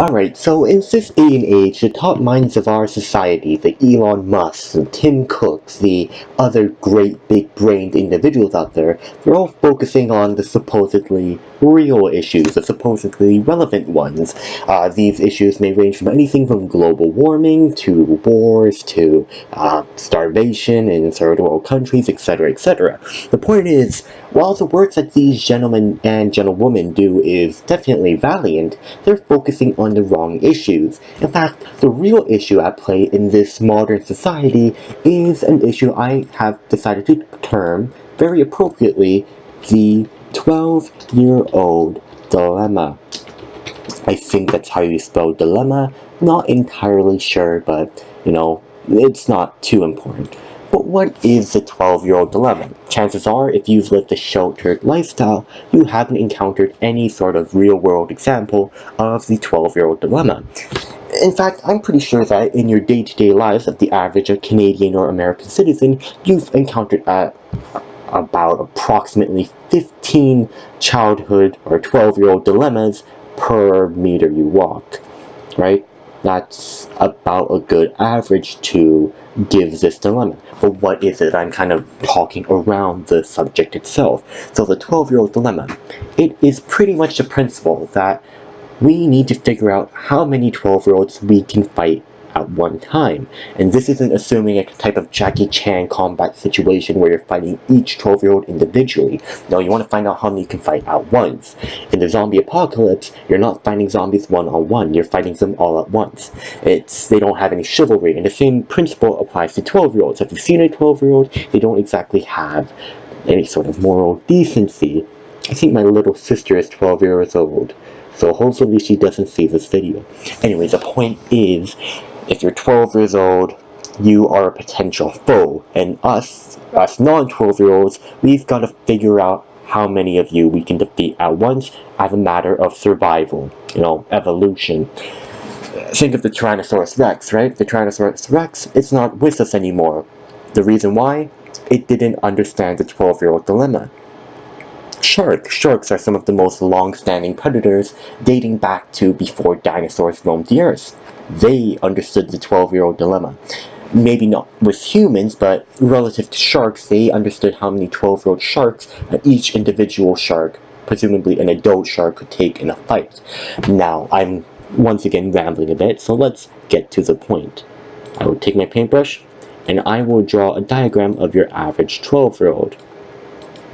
Alright, so in this day and age, the top minds of our society, the Elon Musks, the Tim Cooks, the other great big-brained individuals out there, they're all focusing on the supposedly real issues, the supposedly relevant ones. These issues may range from anything from global warming, to wars, to starvation in third world countries, etc., etc. The point is, while the work that these gentlemen and gentlewomen do is definitely valiant, they're focusing on the wrong issues. In fact, the real issue at play in this modern society is an issue I have decided to term, very appropriately, the 12-year-old dilemma. I think that's how you spell dilemma. Not entirely sure, but, it's not too important. But what is the 12-year-old dilemma? Chances are, if you've lived a sheltered lifestyle, you haven't encountered any sort of real-world example of the 12-year-old dilemma. In fact, I'm pretty sure that in your day-to-day lives of the average Canadian or American citizen, you've encountered about approximately 15 childhood or 12-year-old dilemmas per meter you walk, right? That's about a good average to give this dilemma. But what is it? I'm kind of talking around the subject itself. So the 12-year-old dilemma, it is pretty much the principle that we need to figure out how many 12-year-olds we can fight at one time. And this isn't assuming a type of Jackie Chan combat situation where you're fighting each 12-year-old individually. No, you want to find out how many you can fight at once. In the zombie apocalypse, you're not fighting zombies one-on-one, you're fighting them all at once. They don't have any chivalry, and the same principle applies to 12-year-olds. If you've seen a 12-year-old, they don't exactly have any sort of moral decency. I think my little sister is 12 years old, so hopefully she doesn't see this video. Anyway, the point is, if you're 12 years old, you are a potential foe, and us non-12-year-olds, we've got to figure out how many of you we can defeat at once as a matter of survival, evolution. Think of the Tyrannosaurus Rex, right? The Tyrannosaurus Rex, it's not with us anymore. The reason why? It didn't understand the 12-year-old dilemma. Sharks are some of the most long-standing predators, dating back to before dinosaurs roamed the earth. They understood the 12-year-old dilemma. Maybe not with humans, but relative to sharks, they understood how many 12-year-old sharks each individual shark, presumably an adult shark, could take in a fight. Now, I'm once again rambling a bit, so let's get to the point. I will take my paintbrush, and I will draw a diagram of your average 12-year-old.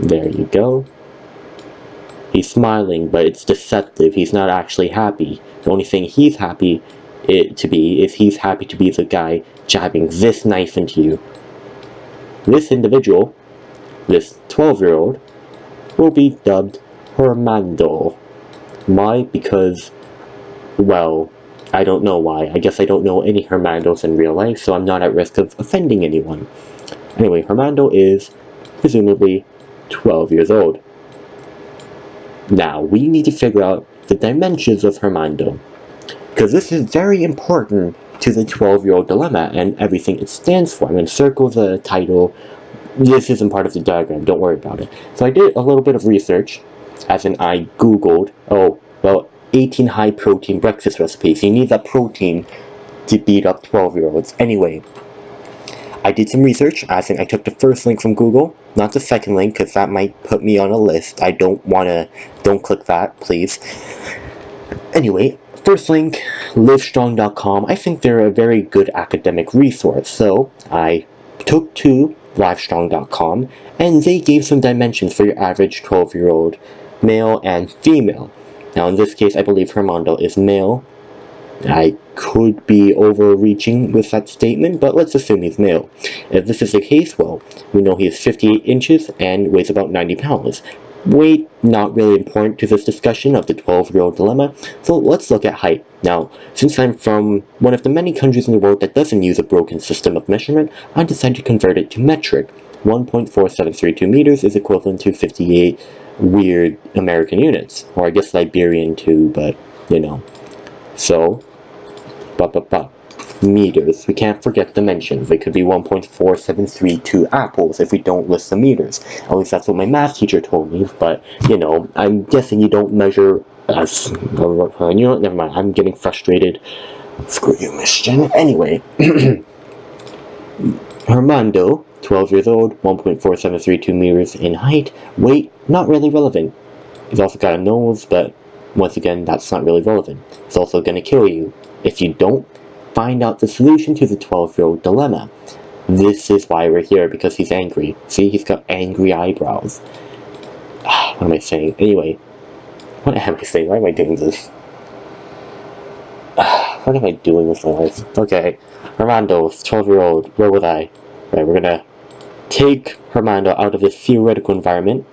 There you go. He's smiling, but it's deceptive. He's not actually happy. The only thing he's happy is he's happy to be the guy jabbing this knife into you. This individual, this 12-year-old, will be dubbed Hermando. Why? Because, well, I don't know why. I guess I don't know any Hermandos in real life, so I'm not at risk of offending anyone. Anyway, Hermando is, presumably, 12 years old. Now, we need to figure out the dimensions of Hermando, because this is very important to the 12-year-old dilemma and everything it stands for. I'm going to circle the title. This isn't part of the diagram, don't worry about it. So I did a little bit of research, as in I googled, 18 high-protein breakfast recipes. You need that protein to beat up 12-year-olds. Anyway, I did some research, as in I took the first link from Google, not the second link, because that might put me on a list. Don't click that, please. Anyway, first link, livestrong.com. I think they're a very good academic resource, so I took to livestrong.com, and they gave some dimensions for your average 12-year-old male and female. Now, in this case, I believe Hermando is male. I could be overreaching with that statement, but let's assume he's male. If this is the case, well, we know he is 58 inches and weighs about 90 pounds. Weight, not really important to this discussion of the 12-year-old dilemma, so let's look at height. Now, since I'm from one of the many countries in the world that doesn't use a broken system of measurement, I decided to convert it to metric. 1.4732 meters is equivalent to 58 weird American units, or I guess Liberian too, but, So, meters. We can't forget dimensions. They could be 1.4732 apples if we don't list the meters. At least that's what my math teacher told me, but, I'm guessing you don't measure That's, you know what, never mind, I'm getting frustrated. Screw you, Miss Jen. Anyway, Armando, 12 years old, 1.4732 meters in height, weight, not really relevant. He's also got a nose, but once again, that's not really relevant. It's also gonna kill you if you don't find out the solution to the 12-year-old dilemma. This is why we're here, because he's angry. See, he's got angry eyebrows. What am I saying? Anyway, what am I saying? Why am I doing this? What am I doing with my life? Okay, Armando, 12-year-old, where was I? Right, we're gonna take Armando out of this theoretical environment,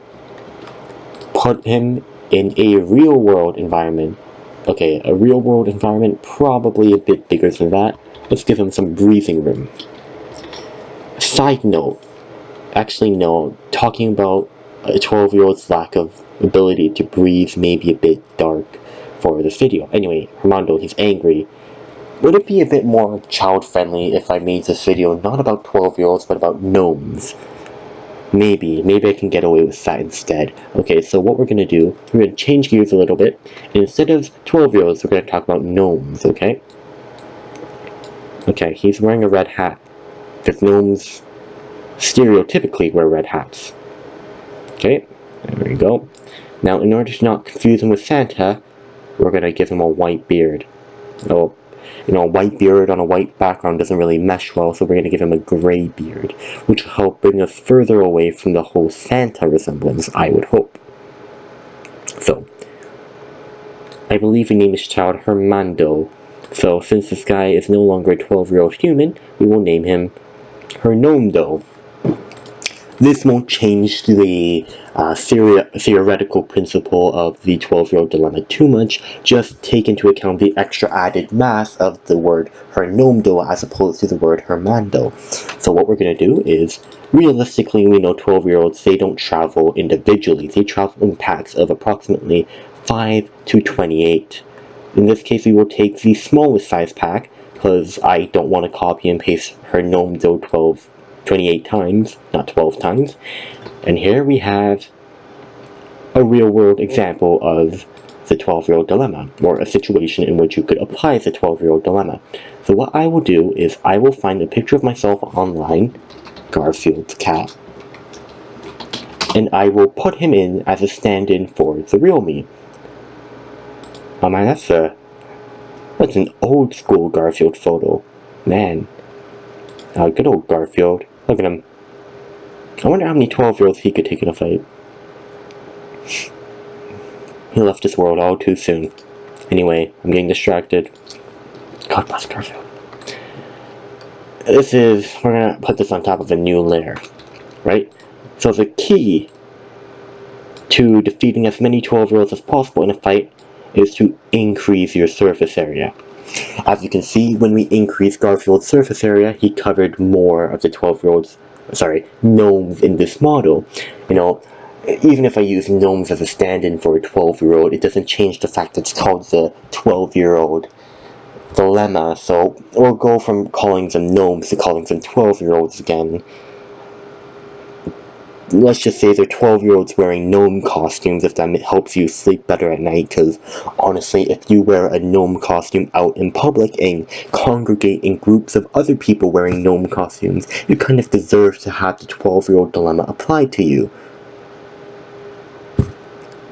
put him in a real-world environment. Okay, a real-world environment, probably a bit bigger than that. Let's give him some breathing room. Side note, actually no, talking about a 12-year-old's lack of ability to breathe may be a bit dark for this video. Anyway, Armando, he's angry. Would it be a bit more child-friendly if I made this video not about 12-year-olds, but about gnomes? Maybe I can get away with that instead. Okay, so what we're gonna do, we're gonna change gears a little bit. Instead of 12-year-olds, we're gonna talk about gnomes, okay? Okay, he's wearing a red hat, because gnomes stereotypically wear red hats. Okay, there we go. Now, in order to not confuse him with Santa, we're gonna give him a white beard. Oh, you know, a white beard on a white background doesn't really mesh well, so we're gonna give him a gray beard, which will help bring us further away from the whole Santa resemblance, I would hope. So, I believe we name this child Armando. So, since this guy is no longer a 12-year-old human, we will name him Hernando. This won't change the theoretical principle of the 12-year-old dilemma too much, just take into account the extra added mass of the word Hernando as opposed to the word Armando. So what we're going to do is, realistically, we know 12-year-olds, they don't travel individually, they travel in packs of approximately 5 to 28. In this case, we will take the smallest size pack, because I don't want to copy and paste Hernando 28 times, not 12 times. And here we have a real-world example of the 12-year-old dilemma, or a situation in which you could apply the 12-year-old dilemma. So what I will do is I will find a picture of myself online, Garfield's cat, and I will put him in as a stand-in for the real me. Oh man, that's an old-school Garfield photo. Man. Good old Garfield. Look at him. I wonder how many 12-year-olds he could take in a fight. He left this world all too soon. Anyway, I'm getting distracted. God bless Garfield. We're gonna put this on top of a new layer, right? So the key to defeating as many 12-year-olds as possible in a fight is to increase your surface area. As you can see, when we increase Garfield's surface area, he covered more of the 12-year-olds, gnomes in this model. You know, even if I use gnomes as a stand-in for a 12-year-old, it doesn't change the fact that it's called the 12-year-old dilemma, so we'll go from calling them gnomes to calling them 12-year-olds again. Let's just say they're 12-year-olds wearing gnome costumes, if that helps you sleep better at night, because honestly, if you wear a gnome costume out in public and congregate in groups of other people wearing gnome costumes, you kind of deserve to have the 12-year-old dilemma applied to you.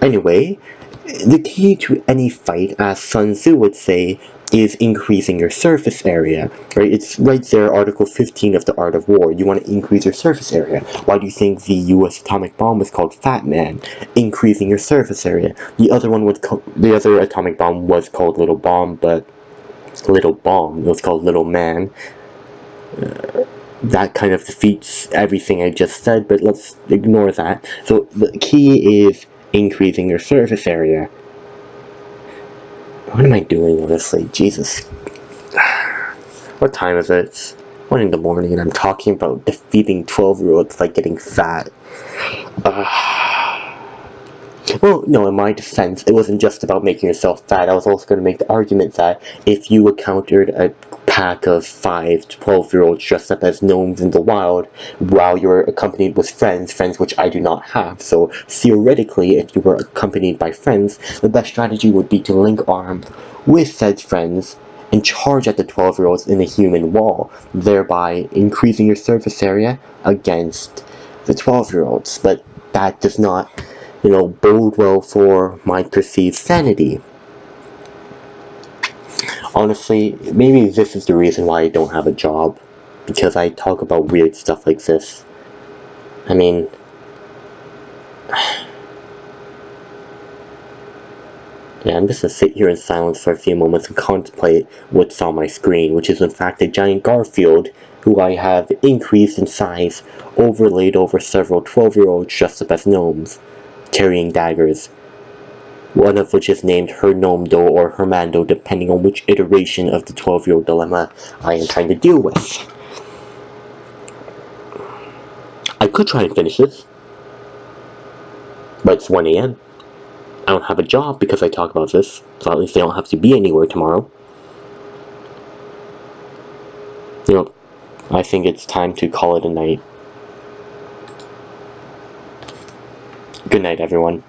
Anyway, the key to any fight, as Sun Tzu would say, is increasing your surface area, right? It's right there, Article 15 of the Art of War. You want to increase your surface area. Why do you think the U.S. atomic bomb was called Fat Man? Increasing your surface area. The other atomic bomb was called Little Bomb, but Little Bomb. It was called Little Man. That kind of defeats everything I just said, but let's ignore that. So the key is increasing your surface area. What am I doing, honestly? Jesus. What time is it? It's 1 in the morning and I'm talking about defeating 12-year-olds like getting fat. Well, no, in my defense, it wasn't just about making yourself fat. I was also going to make the argument that if you encountered a pack of 5 to 12-year-olds dressed up as gnomes in the wild while you were accompanied with friends which I do not have, so theoretically, if you were accompanied by friends, the best strategy would be to link arms with said friends and charge at the 12-year-olds in a human wall, thereby increasing your surface area against the 12-year-olds. But that does not, bode well for my perceived sanity. Honestly, maybe this is the reason why I don't have a job, because I talk about weird stuff like this. I mean, yeah, I'm just gonna sit here in silence for a few moments and contemplate what's on my screen, which is in fact a giant Garfield, who I have increased in size, overlaid over several 12-year-olds dressed up as gnomes, carrying daggers, one of which is named Hernomdo or Hermando, depending on which iteration of the 12-year-old dilemma I am trying to deal with. I could try and finish this, but it's 1 a.m. I don't have a job because I talk about this, so at least I don't have to be anywhere tomorrow. I think it's time to call it a night. Good night, everyone.